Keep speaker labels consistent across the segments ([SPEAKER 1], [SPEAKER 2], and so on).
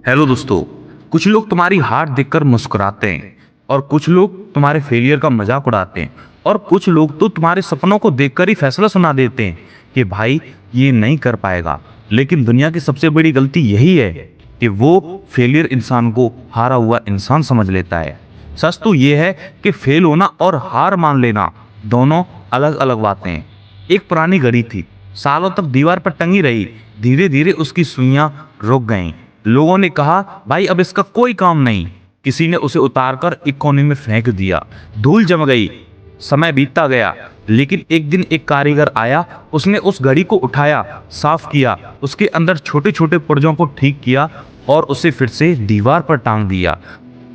[SPEAKER 1] Hello दोस्तों। कुछ लोग तुम्हारी हार देखकर मुस्कुराते हैं और कुछ लोग तुम्हारे फेलियर का मजाक उड़ाते हैं और कुछ लोग तो तुम्हारे सपनों को देखकर ही फैसला सुना देते हैं कि भाई ये नहीं कर पाएगा। लेकिन दुनिया की सबसे बड़ी गलती यही है कि वो फेलियर इंसान को हारा हुआ इंसान समझ लेता है। सच तो ये है कि फेल होना और हार मान लेना दोनों अलग अलग बातें हैं। एक पुरानी घड़ी थी, सालों तक दीवार पर टंगी रही। धीरे धीरे उसकी सुइयां रुक गईं। लोगों ने कहा भाई अब इसका कोई काम नहीं। किसी ने उसे उतारकर एक कोने में फेंक दिया। धूल जम गई। समय बीतता गया, लेकिन एक दिन एक कारीगर आया। उसने उस घड़ी को उठाया, साफ किया, उसके अंदर छोटे छोटे पुर्जों को ठीक किया और उसे फिर से दीवार पर टांग दिया।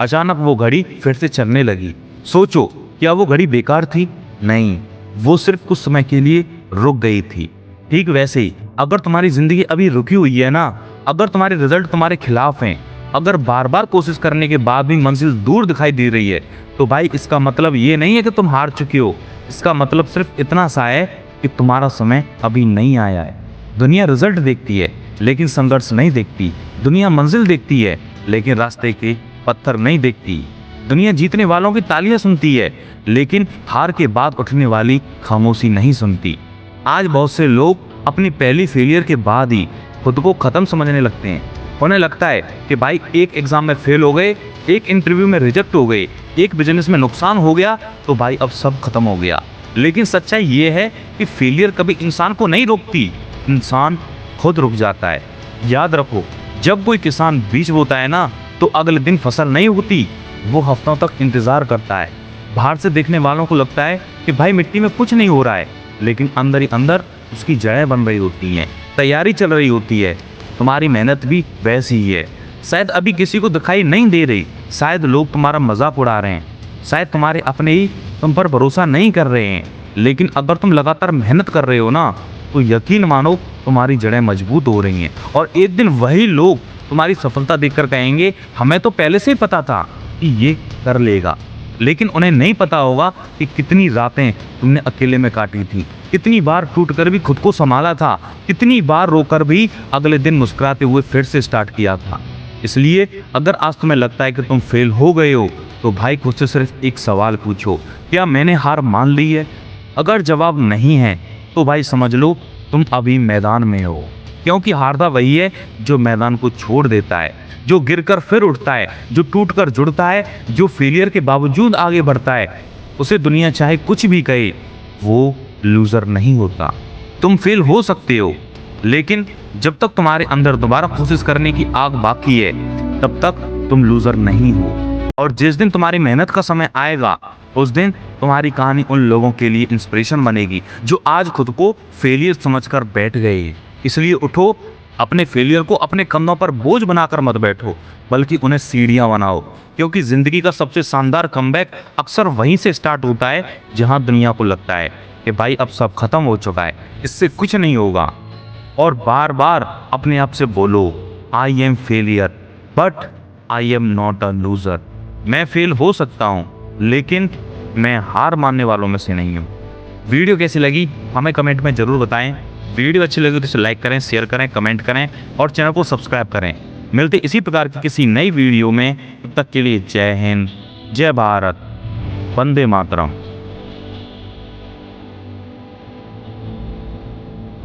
[SPEAKER 1] अचानक वो घड़ी फिर से चलने लगी। सोचो, क्या वो घड़ी बेकार थी? नहीं, वो सिर्फ कुछ समय के लिए रुक गई थी। ठीक वैसे ही अगर तुम्हारी जिंदगी अभी रुकी हुई है ना, अगर तुम्हारे रिजल्ट तुम्हारे खिलाफ हैं, अगर बार बार कोशिश करने के बाद भी मंजिल दूर दिखाई दे रही है, तो भाई इसका मतलब ये नहीं है कि तुम हार चुके हो। इसका मतलब सिर्फ इतना सा है कि तुम्हारा समय अभी नहीं आया है। दुनिया रिजल्ट देखती है लेकिन संघर्ष नहीं देखती। दुनिया मंजिल देखती है लेकिन रास्ते के पत्थर नहीं देखती। दुनिया जीतने वालों की तालियां सुनती है लेकिन हार के बाद उठने वाली खामोशी नहीं सुनती। आज बहुत से लोग अपनी पहली फेलियर के बाद ही खुद को खत्म समझने लगते हैं। उन्हें लगता है कि भाई एक एग्जाम में फेल हो गए, एक इंटरव्यू में रिजेक्ट हो गए, एक बिजनेस में नुकसान हो गया तो भाई अब सब खत्म हो गया। लेकिन सच्चाई ये है कि फेलियर कभी इंसान को नहीं रोकती, इंसान खुद रुक जाता है। याद रखो, जब कोई किसान बीज बोता है ना, तो अगले दिन फसल नहीं उगती, वो हफ्तों तक इंतजार करता है। बाहर से देखने वालों को लगता है कि भाई मिट्टी में कुछ नहीं हो रहा है, लेकिन अंदर ही अंदर उसकी जड़ें बन रही होती हैं, तैयारी चल रही होती है। तुम्हारी मेहनत भी वैसी ही है। शायद अभी किसी को दिखाई नहीं दे रही, शायद लोग तुम्हारा मजाक उड़ा रहे हैं, शायद तुम्हारे अपने ही तुम पर भरोसा नहीं कर रहे हैं। लेकिन अगर तुम लगातार मेहनत कर रहे हो ना, तो यकीन मानो तुम्हारी जड़ें मजबूत हो रही हैं। और एक दिन वही लोग तुम्हारी सफलता देखकर कहेंगे हमें तो पहले से ही पता था कि ये कर लेगा। लेकिन उन्हें नहीं पता होगा कि कितनी रातें तुमने अकेले में काटी थी, कितनी बार टूटकर भी खुद को संभाला था, कितनी बार रोकर भी अगले दिन मुस्कुराते हुए फिर से स्टार्ट किया था। इसलिए अगर आज तुम्हें लगता है कि तुम फेल हो गए हो, तो भाई खुद से सिर्फ एक सवाल पूछो, क्या मैंने हार मान ली है? अगर जवाब नहीं है तो भाई समझ लो तुम अभी मैदान में हो। क्योंकि हारता वही है जो मैदान को छोड़ देता है, जो गिरकर फिर उठता है, जो टूटकर जुड़ता है, जो फेलियर के बावजूद आगे बढ़ता है। उसे दुनिया चाहे कुछ भी कहे, वो लूजर नहीं होता। तुम फेल हो सकते हो, लेकिन जब तक तुम्हारे अंदर दोबारा कोशिश करने की आग बाकी है, तब तक तुम लूजर नहीं हो। और जिस दिन तुम्हारी मेहनत का समय आएगा, उस दिन तुम्हारी कहानी उन लोगों के लिए इंस्पिरेशन बनेगी जो आज खुद को फेलियर समझकर बैठ गए। इसलिए उठो, अपने फेलियर को अपने कंधों पर बोझ बनाकर मत बैठो, बल्कि उन्हें सीढ़ियां बनाओ। क्योंकि जिंदगी का सबसे शानदार कमबैक अक्सर वहीं से स्टार्ट होता है जहां दुनिया को लगता है कि भाई अब सब खत्म हो चुका है, इससे कुछ नहीं होगा। और बार बार अपने आप से बोलो, I am failure but I am not a loser. मैं फेल हो सकता हूँ, लेकिन मैं हार मानने वालों में से नहीं हूँ। वीडियो कैसी लगी हमें कमेंट में जरूर बताएं। वीडियो अच्छी लगी तो इसे लाइक करें, शेयर करें, कमेंट करें और चैनल को सब्सक्राइब करें। मिलते इसी प्रकार की किसी नई वीडियो में। तब तक के लिए जय हिंद, जय भारत, वंदे मातरम।